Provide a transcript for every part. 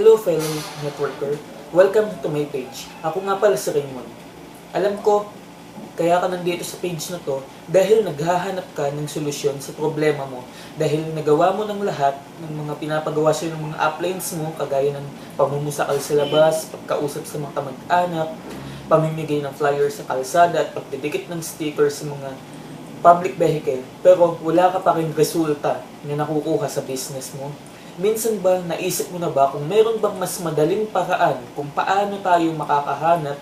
Hello fellow networker, welcome to my page. Ako nga pala si Raymond. Alam ko, kaya ka nandito sa page na to dahil naghahanap ka ng solusyon sa problema mo. Dahil nagawa mo ng lahat ng mga pinapagawa sa'yo ng mga uplines mo, kagaya ng pamumusakal sa labas, pagkausap sa mga kamag-anak, pamimigay ng flyer sa kalsada at pagdidikit ng sticker sa mga public vehicle. Pero wala ka pa rin resulta na nakukuha sa business mo. Minsan ba, naisip mo na ba kung meron bang mas madaling paraan kung paano tayo makakahanap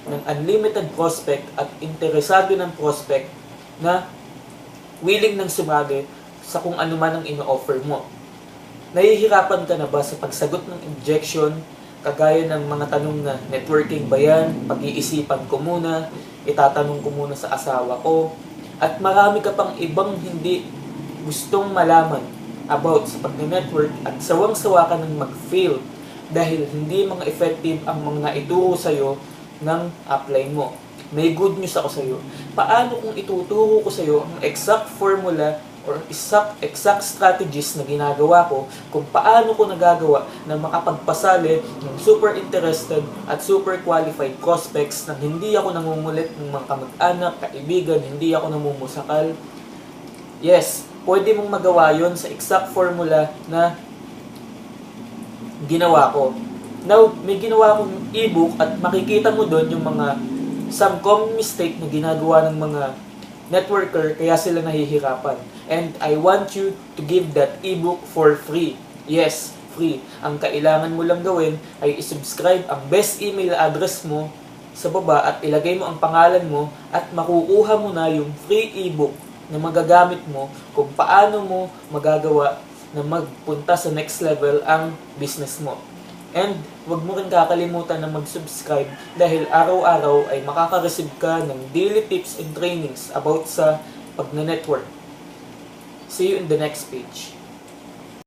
ng unlimited prospect at interesado ng prospect na willing nang sumali sa kung ano man ang ino-offer mo? Nahihirapan ka na ba sa pagsagot ng objection, kagaya ng mga tanong na networking ba yan, pag-iisipan ko muna, itatanong ko muna sa asawa ko, at marami ka pang ibang hindi gustong malaman about sa pag-network at sawang-sawa ka ng mag-fail dahil hindi mga effective ang mga naituro sa'yo ng upline mo. May good news ako sa'yo. Paano kung ituturo ko sa'yo ang exact formula or exact strategies na ginagawa ko kung paano ko nagagawa na makapagpasali ng super interested at super qualified prospects na hindi ako nangungulit ng mga kamag-anak, kaibigan, hindi ako namumusakal. Yes, pwede mong magawa yon sa exact formula na ginawa ko. Now, may ginawa akong ebook at makikita mo doon yung mga some common mistake na ginagawa ng mga networker kaya sila nahihirapan. And I want you to give that ebook for free. Yes, free. Ang kailangan mo lang gawin ay isubscribe ang best email address mo sa baba at ilagay mo ang pangalan mo at makukuha mo na yung free ebook na magagamit mo kung paano mo magagawa na magpunta sa next level ang business mo. And huwag mo rin kakalimutan na mag-subscribe dahil araw-araw ay makaka-receive ka ng daily tips and trainings about sa pag-network. See you in the next page.